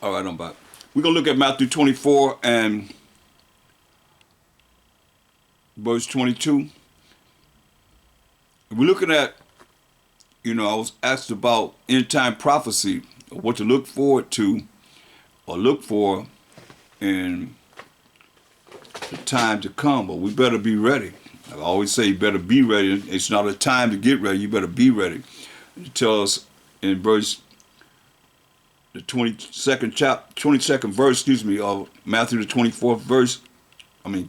All right, I'm back. We're going to look at Matthew 24 and verse 22. We're looking at, I was asked about end time prophecy, what to look forward to or look for in the time to come. But we better be ready. I always say you better be ready. It's not a time to get ready. You better be ready. It tells us in verse the 22nd verse, of Matthew the 24th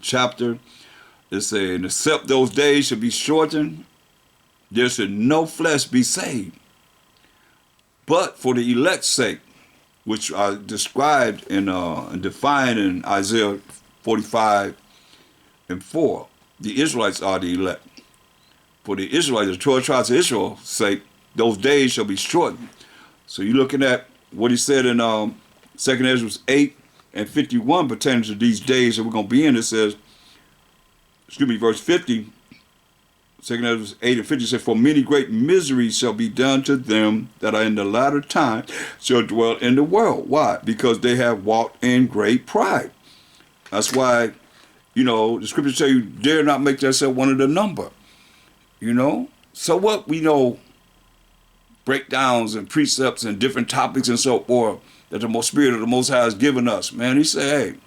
chapter. It says, except those days should be shortened, there should no flesh be saved. But for the elect's sake, which are described and defined in Isaiah 45:4, the Israelites are the elect. For the Israelites, the 12 tribes of Israel's sake, those days shall be shortened. So you're looking at what he said in 2 Ezra 8:51 pertaining to these days that we're going to be in. It says, verse 50, 2 Ezra 8:50 says, for many great miseries shall be done to them that are in the latter time shall dwell in the world. Why? Because they have walked in great pride. That's why, the scriptures tell you, dare not make yourself one of the number. So what? We know breakdowns and precepts and different topics and so forth that the Spirit of the Most High has given us. Man, he said, hey,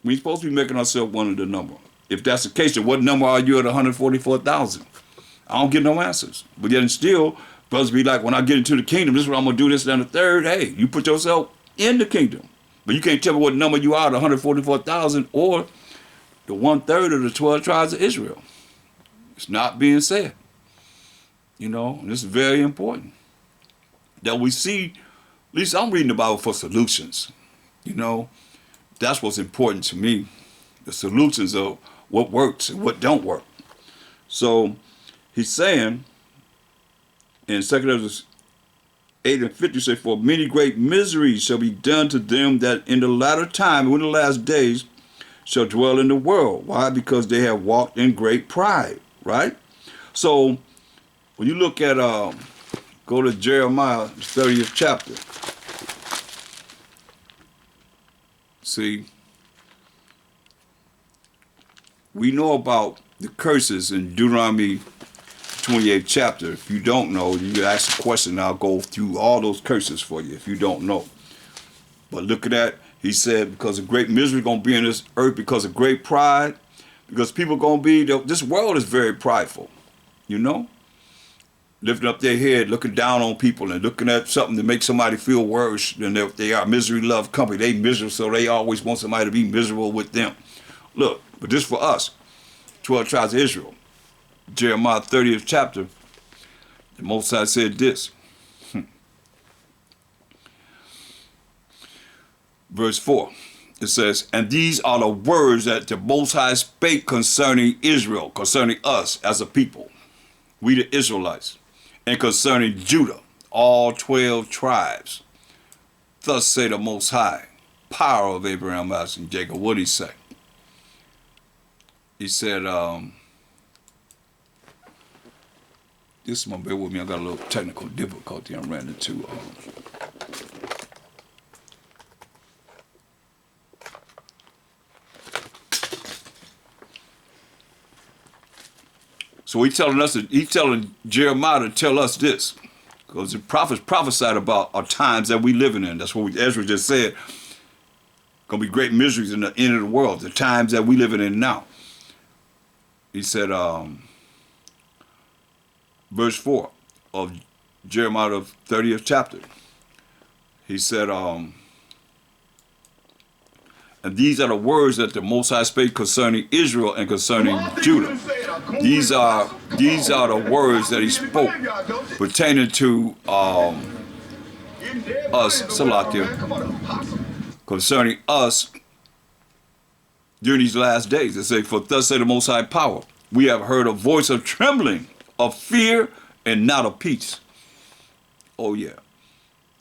we're supposed to be making ourselves one of the number. If that's the case, then what number are you at 144,000? I don't get no answers. But yet still, brothers be like, when I get into the kingdom, this is what I'm going to do, this and the third. Hey, you put yourself in the kingdom. But you can't tell me what number you are at 144,000 or the 1/3 of the 12 tribes of Israel. It's not being said. And this is very important. That we see, at least I'm reading the Bible for solutions. That's what's important to me. The solutions of what works and what don't work. So he's saying in 2 Ezra 8:50 say, for many great miseries shall be done to them that in the latter time, in the last days, shall dwell in the world. Why? Because they have walked in great pride, right? So when you look at, go to Jeremiah, the 30th chapter. See, we know about the curses in Deuteronomy 28th chapter. If you don't know, you ask a question and I'll go through all those curses for you if you don't know. But look at that. He said, because of great misery going to be in this earth, because of great pride, because people going to be, this world is very prideful, lifting up their head, looking down on people and looking at something to make somebody feel worse than they are. Misery love company. They miserable, so they always want somebody to be miserable with them. Look, but this for us, 12 tribes of Israel. Jeremiah 30th chapter, the Most High said this. Verse 4, it says, and these are the words that the Most High spake concerning Israel, concerning us as a people, we the Israelites, and concerning Judah, all 12 tribes. Thus say the Most High, power of Abraham, Isaac, and Jacob. What did he say? He said, this one, bear with me, I got a little technical difficulty I ran into. So he's telling Jeremiah to tell us this, because the prophets prophesied about our times that we living in. That's what Ezra just said. Gonna be great miseries in the end of the world, the times that we living in now. He said, verse 4 of Jeremiah the 30th chapter. He said, and these are the words that the Most High spake concerning Israel and concerning Judah. These are the words that he spoke pertaining to us, Salakia, concerning us during these last days. They say, for thus say the Most High power, we have heard a voice of trembling, of fear, and not of peace. Oh yeah.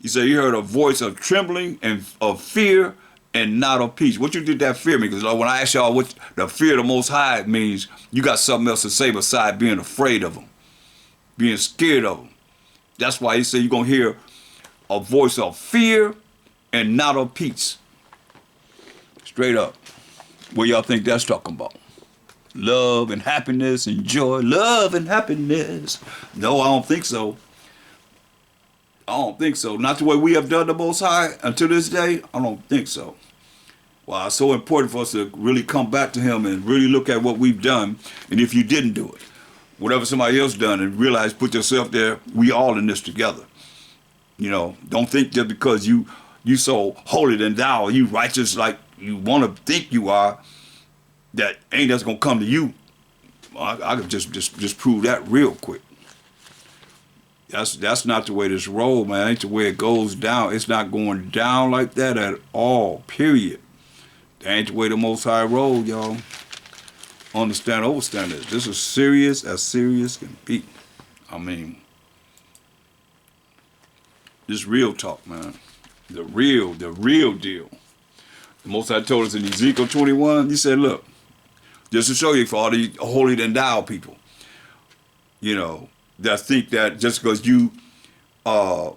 He said you heard a voice of trembling and of fear and not of peace. What you did that fear mean? Because when I ask y'all what the fear of the Most High means, you got something else to say besides being afraid of him, being scared of him. That's why he said you're going to hear a voice of fear and not of peace. Straight up. What y'all think that's talking about? Love and happiness and joy. Love and happiness. No, I don't think so. I don't think so. Not the way we have done the Most High until this day. I don't think so. Well, it's so important for us to really come back to him and really look at what we've done. And if you didn't do it, whatever somebody else done, and realize, put yourself there, we all in this together. You know, don't think just because you so holy than thou, you righteous like you want to think you are, that ain't that's gonna come to you. I could just prove that real quick. That's not the way this roll, man. Ain't the way it goes down. It's not going down like that at all. Period. That ain't the way the Most High roll, y'all. Understand, overstand this. This is serious as can be. I mean, this real talk, man. The real deal. The Most High told us in Ezekiel 21, he said, look, just to show you for all the holy than thou people, you know, that think that just because you are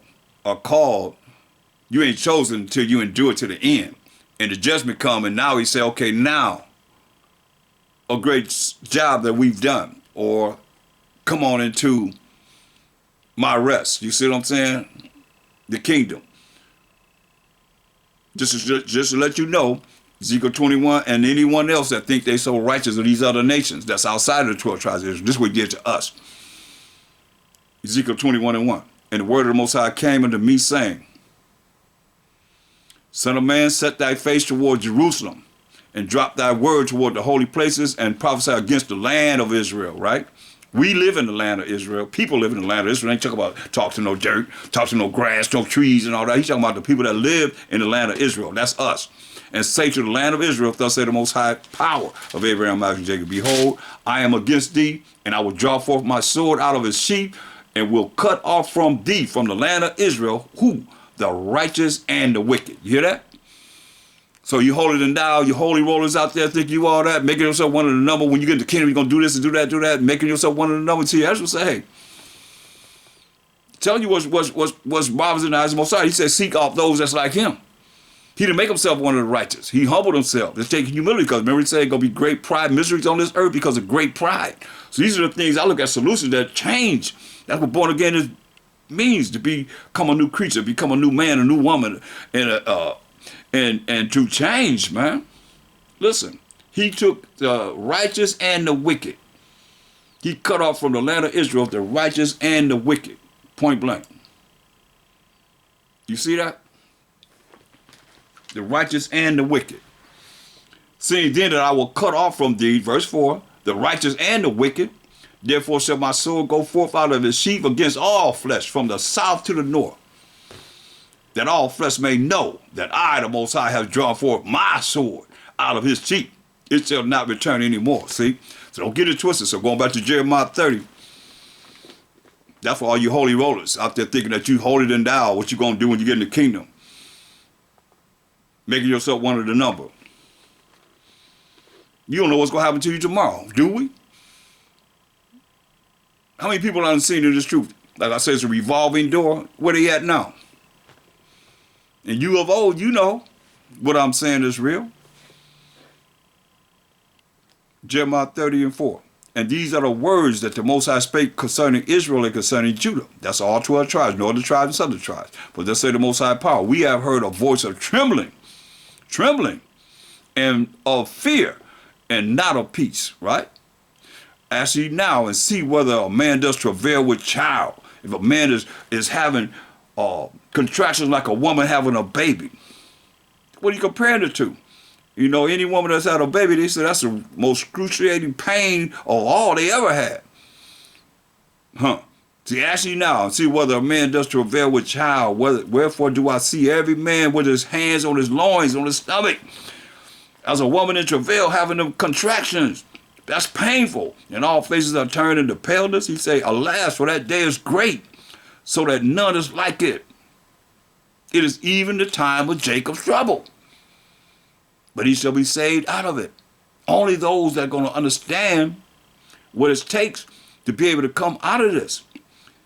called, you ain't chosen until you endure to the end. And the judgment come, and now he say, okay, now, a great job that we've done, or come on into my rest. You see what I'm saying? The kingdom. Just to let you know, Ezekiel 21 and anyone else that think they so righteous of these other nations that's outside of the 12 tribes of Israel, this is what he did to us. Ezekiel 21:1. And the word of the Most High came unto me, saying, Son of man, set thy face toward Jerusalem, and drop thy word toward the holy places, and prophesy against the land of Israel, right? We live in the land of Israel. People live in the land of Israel. Ain't talking about talk to no dirt, talk to no grass, no trees and all that. He's talking about the people that live in the land of Israel. That's us. And say to the land of Israel, thus say the Most High power of Abraham, Isaac, and Jacob, behold, I am against thee, and I will draw forth my sword out of his sheath, and will cut off from thee, from the land of Israel, who? The righteous and the wicked. You hear that? So you holier than thou, you holy rollers out there think you all that, making yourself one of the number. When you get in the kingdom, you're going to do this and do that, making yourself one of the number. To you, that's what say, hey, telling you what's marvelous in the eyes of Most High. He said, seek out those that's like him. He didn't make himself one of the righteous. He humbled himself. It's taking humility, because remember he said going to be great pride, miseries on this earth because of great pride. So these are the things I look at, solutions that change. That's what born again is, means, to become a new creature, become a new man, a new woman, and to change, man. Listen, he took the righteous and the wicked. He cut off from the land of Israel the righteous and the wicked, point blank. You see that? The righteous and the wicked. Seeing then that I will cut off from thee, verse 4, the righteous and the wicked, therefore shall my sword go forth out of his sheath against all flesh, from the south to the north, that all flesh may know that I, the Most High, have drawn forth my sword out of his sheath. It shall not return anymore. See? So don't get it twisted. So going back to Jeremiah 30, that's for all you holy rollers out there thinking that you holier than thou, what you going to do when you get in the kingdom. Making yourself one of the number. You don't know what's going to happen to you tomorrow, do we? How many people haven't seen this truth? Like I said, it's a revolving door. Where they at now? And you of old, you know what I'm saying is real. Jeremiah 30:4. And these are the words that the Most High spake concerning Israel and concerning Judah. That's all 12 tribes, northern tribes and southern tribes. But thus say the Most High power. We have heard a voice of trembling, and of fear, and not of peace, right? Ask ye now and see whether a man does travail with child. If a man is having contractions like a woman having a baby. What are you comparing it to? You know, any woman that's had a baby, they say that's the most excruciating pain of all they ever had. See, ask ye now and see whether a man does travail with child. Wherefore do I see every man with his hands on his loins, on his stomach, as a woman in travail having them contractions. That's painful. And all faces are turned into paleness. He say, alas, for that day is great, so that none is like it. It is even the time of Jacob's trouble, but he shall be saved out of it. Only those that are going to understand what it takes to be able to come out of this.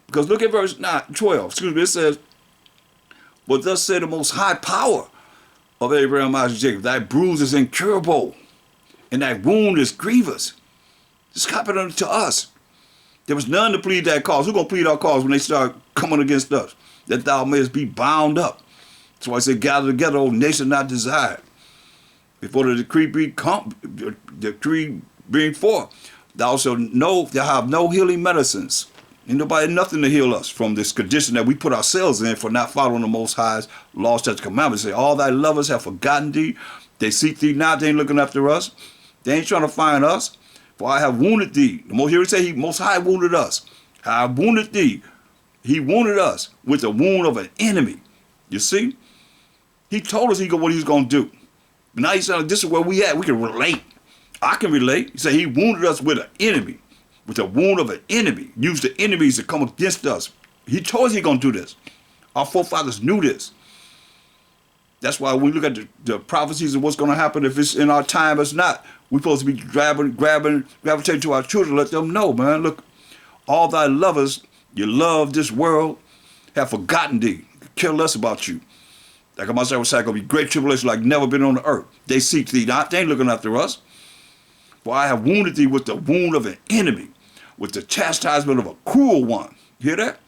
Because look at verse 12. It says, But thus said the most high power of Abraham, Isaac, Jacob, thy bruise is incurable, and thy wound is grievous. This happened unto us. There was none to plead that cause. Who's going to plead our cause when they start coming against us? That thou mayest be bound up. That's why I said, gather together, O nation not desired. Before the decree bring forth, thou shalt know thou have no healing medicines. Ain't nobody nothing to heal us from this condition that we put ourselves in for not following the Most High's law, statutes, commandments. Say, all thy lovers have forgotten thee. They seek thee not. They ain't looking after us. They ain't trying to find us. For I have wounded thee. The most, here he say, he Most High wounded us. I have wounded thee. He wounded us with the wound of an enemy. You see? He told us what he was going to do. But now he's saying, this is where we at. We can relate. I can relate. He said he wounded us with an enemy. With the wound of an enemy. Use the enemies to come against us. He told us he's going to do this. Our forefathers knew this. That's why when we look at the prophecies of what's going to happen, if it's in our time, it's not. We're supposed to be gravitating to our children, let them know, man. Look, all thy lovers, you love this world, have forgotten thee, care less about you. Like I myself was saying, going to be great tribulation like never been on the earth. They seek thee not, they ain't looking after us. For I have wounded thee with the wound of an enemy, with the chastisement of a cruel one. You hear that?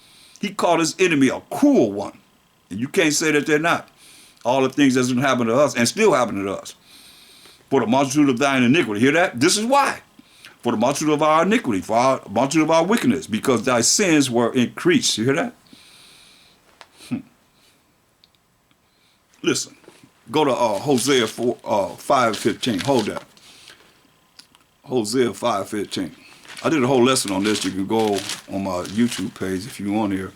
He called his enemy a cruel one. And you can't say that they're not. All the things that's going to happen to us and still happening to us. For the multitude of thine iniquity. Hear that? This is why. For the multitude of our iniquity, for the multitude of our wickedness, because thy sins were increased. You hear that? Listen, go to Hosea 5:15. Hold that. Hosea 5:15. I did a whole lesson on this. You can go on my YouTube page if you want here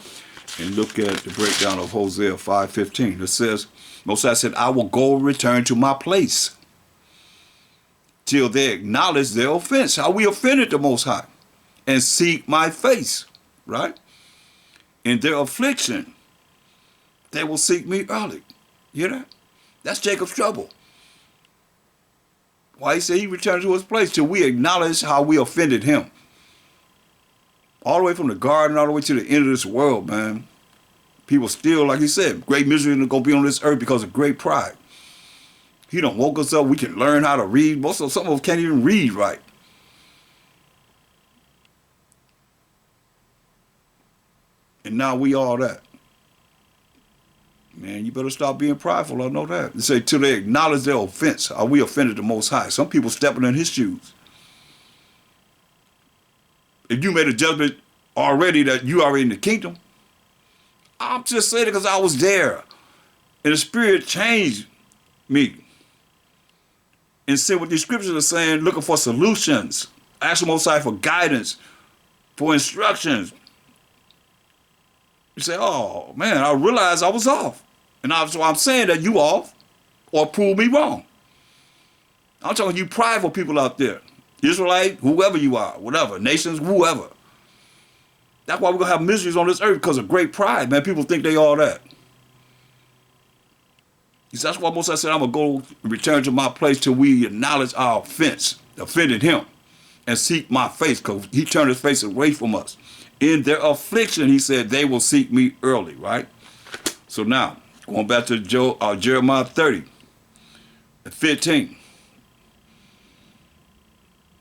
and look at the breakdown of Hosea 5:15. It says, Most High said, I will go return to my place till they acknowledge their offense. How we offended the Most High and seek my face, right? In their affliction, they will seek me early. You hear that? That's Jacob's trouble. Why he said he returned to his place till we acknowledge how we offended him. All the way from the garden, all the way to the end of this world, man. People still, like he said, great misery is going to be on this earth because of great pride. He done woke us up. We can learn how to read. Some of us can't even read right. And now we all that. Man, you better stop being prideful. I know that. They say till they acknowledge their offense. Are we offended the Most High? Some people stepping in his shoes. If you made a judgment already that you already in the kingdom, I'm just saying it because I was there. And the Spirit changed me. And said what these scriptures are saying, looking for solutions. Ask the Most High for guidance, for instructions. You say, oh, man, I realized I was off. And so I'm saying that you off or prove me wrong. I'm talking to you prideful people out there. Israelite, whoever you are, whatever, nations, whoever. That's why we're going to have miseries on this earth because of great pride, man. People think they all that. That's why Moses said, I'm going to go return to my place till we acknowledge our offense, offended him, and seek my face because he turned his face away from us. In their affliction, he said, they will seek me early, right? So now, going back to Jeremiah 30:15.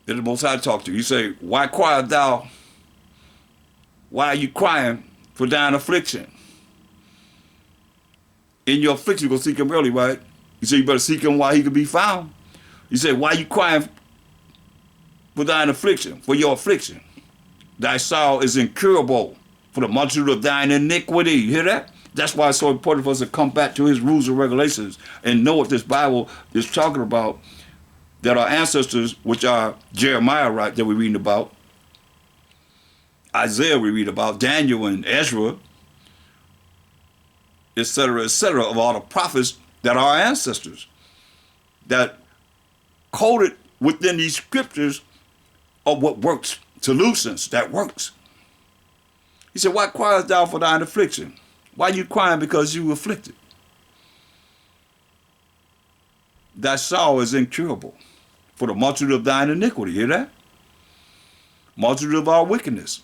Then the Most High talk to you. He say, why criest thou? Why are you crying for thine affliction? In your affliction, you're going to seek him early, right? You say you better seek him while he can be found. You say, why are you crying for thine affliction, for your affliction? Thy sorrow is incurable for the multitude of thine iniquity. You hear that? That's why it's so important for us to come back to his rules and regulations and know what this Bible is talking about, that our ancestors, which are Jeremiah, right, that we're reading about, Isaiah we read about, Daniel and Ezra, et cetera, of all the prophets that are our ancestors, that coded within these scriptures of what works, solutions that works. He said, why criest thou for thine affliction? Why are you crying because you afflicted? Thy sorrow is incurable for the multitude of thine iniquity. Hear that? Multitude of our wickedness.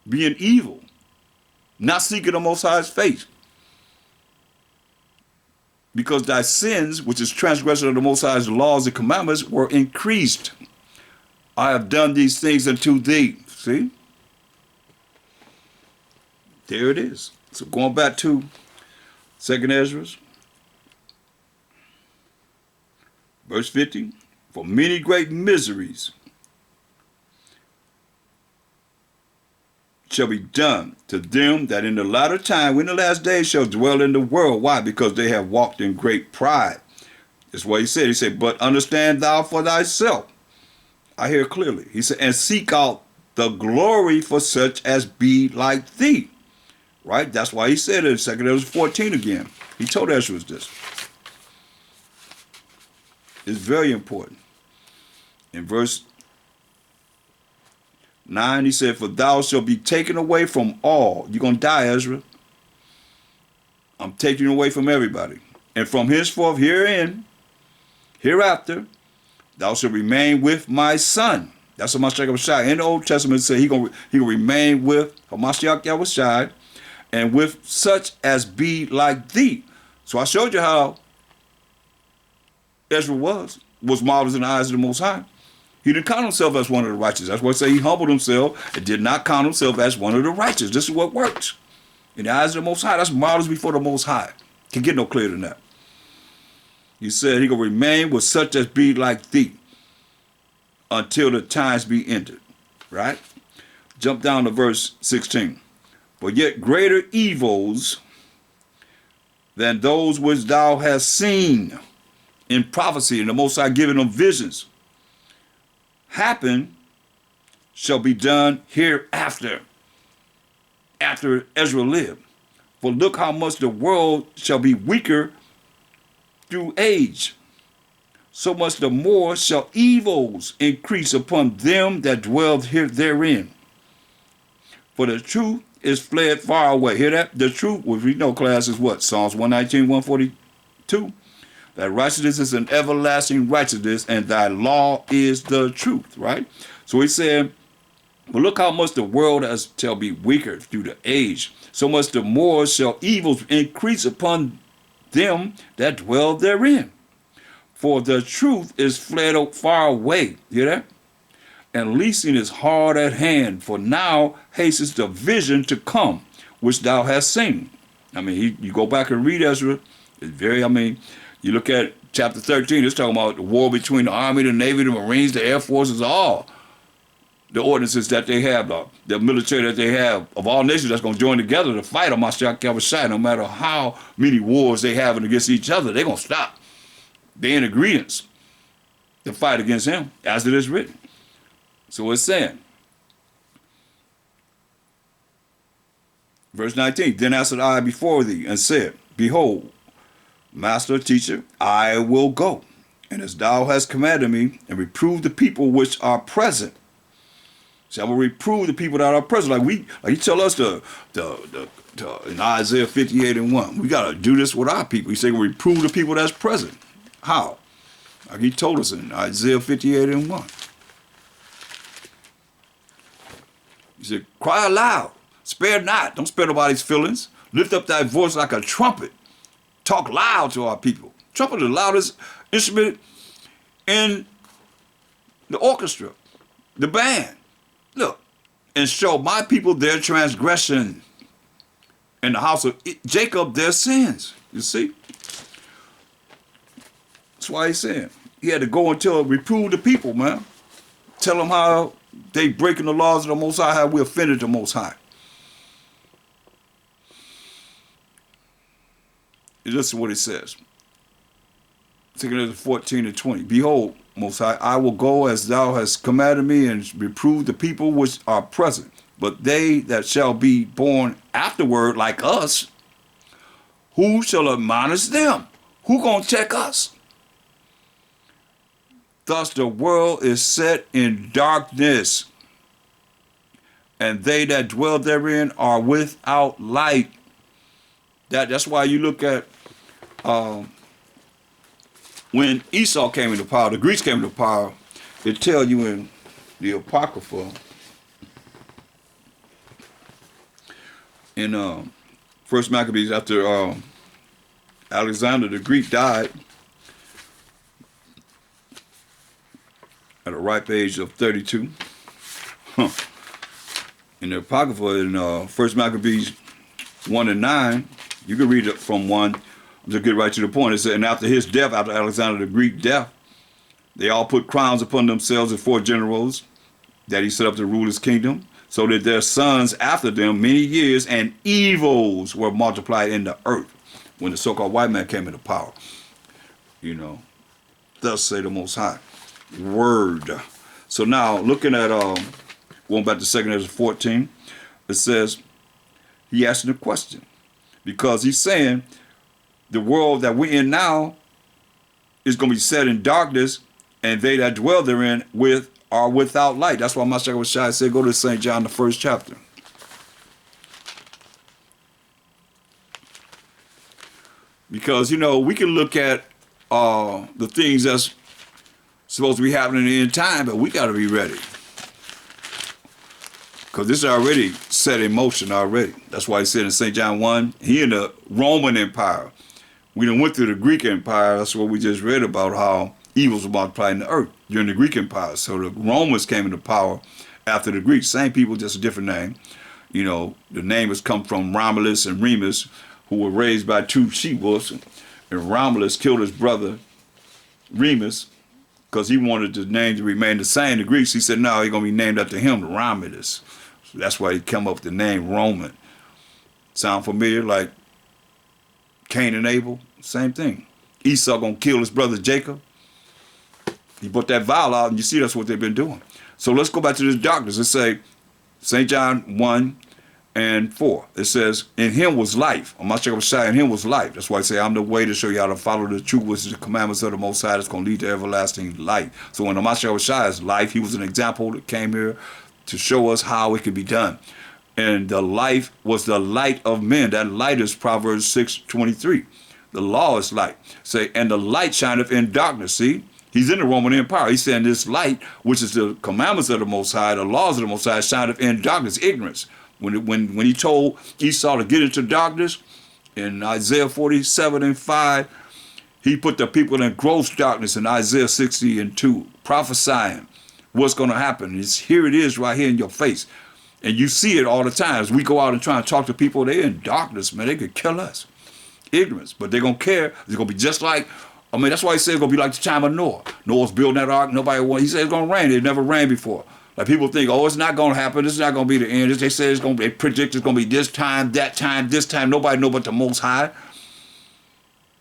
Being evil. Not seeking the Most High's face. because thy sins, which is transgression of the Most High's laws and commandments, were increased. I have done these things unto thee. See? There it is. So going back to 2nd Ezra, verse 50, for many great miseries shall be done to them that in the latter time, when the last days shall dwell in the world. Why? Because they have walked in great pride. That's what he said. He said, but understand thou for thyself. I hear clearly. He said, and seek out the glory for such as be like thee. Right? That's why he said it in 2nd Ezra 14 again. He told Ezra this. It's very important. In verse 9, he said, for thou shalt be taken away from all. You're going to die, Ezra. I'm taking you away from everybody. And from henceforth hereafter, thou shalt remain with my son. That's Hamashiach Yahushua. In the Old Testament, it said he gonna remain with Hamashiach Yahushua and with such as be like thee. So I showed you how Ezra was marvelous in the eyes of the Most High. He didn't count himself as one of the righteous. That's why I say he humbled himself and did not count himself as one of the righteous. This is what works. In the eyes of the Most High, that's marvelous before the Most High. Can get no clearer than that. He said he gonna remain with such as be like thee until the times be ended. Right? Jump down to verse 16. But yet greater evils than those which thou hast seen in prophecy, and the Most High giving them visions, happen shall be done hereafter, after Ezra lived. For look how much the world shall be weaker through age. So much the more shall evils increase upon them that dwell therein. For the truth is fled far away. Hear that? The truth, which we know, class, is what? Psalms 119, 142. That righteousness is an everlasting righteousness, and thy law is the truth, right? So he said, but look how much the world shall be weaker through the age. So much the more shall evils increase upon them that dwell therein. For the truth is fled far away. Hear that? And leasing is hard at hand, for now hastens the vision to come, which thou hast seen. I mean, you go back and read Ezra, it's very, you look at chapter 13, it's talking about the war between the Army, the Navy, the Marines, the Air Forces, all the ordinances that they have, the military that they have of all nations that's going to join together to fight Hamashiach Yahushua. No matter how many wars they have against each other, they're going to stop. They're in agreement to fight against him, as it is written. So it's saying, verse 19, then answered I before thee and said, behold, master, teacher, I will go, and as thou hast commanded me, and reprove the people which are present. See, I will reprove the people that are present. Like he tell us in Isaiah 58 and 1, we got to do this with our people. He said, reprove the people that's present. How? Like he told us in Isaiah 58 and 1. He said, cry aloud, spare not. Don't spare nobody's feelings. Lift up thy voice like a trumpet. Talk loud to our people. Trumpet is the loudest instrument in the orchestra, the band. Look, and show my people their transgression, and the house of Jacob their sins. You see? That's why he's saying he had to go and reprove the people, man. Tell them how they breaking the laws of the Most High, how we offended the Most High. Listen to what it says. 2 Ezra 14 and 20. Behold, Most High, I will go as thou hast commanded me, and reprove the people which are present. But they that shall be born afterward like us, who shall admonish them? Who gonna check us? Thus the world is set in darkness, and they that dwell therein are without light. That's why you look at when Esau came into power, the Greeks came into power, it tell you in the Apocrypha, in First Maccabees, after Alexander the Greek died at a ripe age of 32. In the Apocrypha, in 1 Maccabees 1 and 9, you can read it from 1 to get right to the point. It said, and after his death, after Alexander the Greek death, they all put crowns upon themselves as 4 generals that he set up to rule his kingdom, so that their sons after them many years, and evils were multiplied in the earth when the so-called white man came into power. You know, thus say the Most High. Word. So now, looking at, going back to 2 Ezra 14, it says, he asked the question, because he's saying the world that we're in now is going to be set in darkness, and they that dwell therein are without light. That's why Mashiach Shai said, go to St. John, the 1st chapter. Because, you know, we can look at the things that's supposed to be happening in the end time, but we got to be ready. Because this is already set in motion already. That's why he said in St. John 1, he in the Roman Empire. We done went through the Greek Empire. That's what we just read about, how evils were multiplied in the earth during the Greek Empire. So the Romans came into power after the Greeks. Same people, just a different name. You know, the name has come from Romulus and Remus, who were raised by 2 she-wolves. And Romulus killed his brother Remus because he wanted the name to remain the same. The Greeks, he said, no, he's going to be named after him, Romulus. So that's why he came up with the name Roman. Sound familiar? Like Cain and Abel? Same thing. Esau going to kill his brother Jacob. He put that vial out, and you see that's what they've been doing. So let's go back to this darkness. Let's say St. John 1 and 4. It says, in him was life. I'm not sure what in him was life. That's why I say I'm the way to show you how to follow the truth, which is the commandments of the Most High that's going to lead to everlasting life. So when the Mashiach Shai is life, he was an example that came here to show us how it could be done. And the life was the light of men. That light is Proverbs 6:23. The law is light. Say, and the light shineth in darkness. See? He's in the Roman Empire. He's saying this light, which is the commandments of the Most High, the laws of the Most High, shineth in darkness, ignorance. When he told Esau to get into darkness, in Isaiah 47 and 5, he put the people in gross darkness in Isaiah 60 and 2, prophesying what's going to happen. Here it is right here in your face. And you see it all the time. As we go out and try and talk to people, they're in darkness, man. They could kill us. Ignorance. But they're going to care. It's going to be just like, I mean, that's why he said it's going to be like the time of Noah. Noah's building that ark. He said it's going to rain. It never rained before. Like people think, oh, it's not going to happen. This is not going to be the end. They say they predict it's going to be this time, that time, this time. Nobody know but the Most High.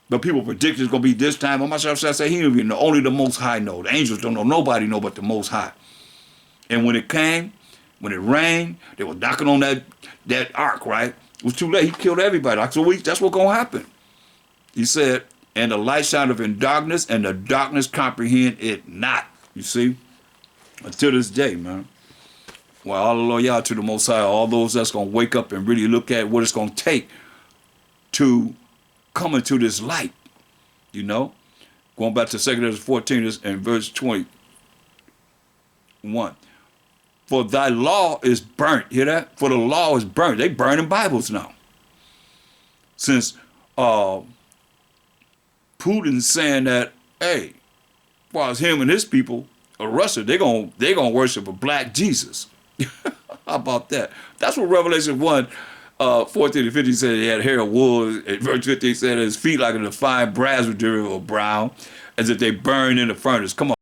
But people predict it's going to be this time. Myself, I say he don't even know. Only the Most High know. The angels don't know. Nobody know but the Most High. And when it came, when it rained, they were knocking on that ark, right? It was too late. He killed everybody. Like, so that's what's going to happen. He said, and the light shineth in darkness, and the darkness comprehend it not. You see? Until this day, man. Well, hallelujah to the Most High. All those that's going to wake up and really look at what it's going to take to come into this light. You know? Going back to 2 Ezra 14 and verse 21. For thy law is burnt. Hear that? For the law is burnt. They burning Bibles now. Since Putin's saying that, hey, as far as him and his people, Russia, they're gonna worship a black Jesus. How about that? That's what Revelation 1, 14 to 15 said. He had hair of wool. At verse 15 said his feet like a fine brass material or brown, as if they burn in the furnace. Come on.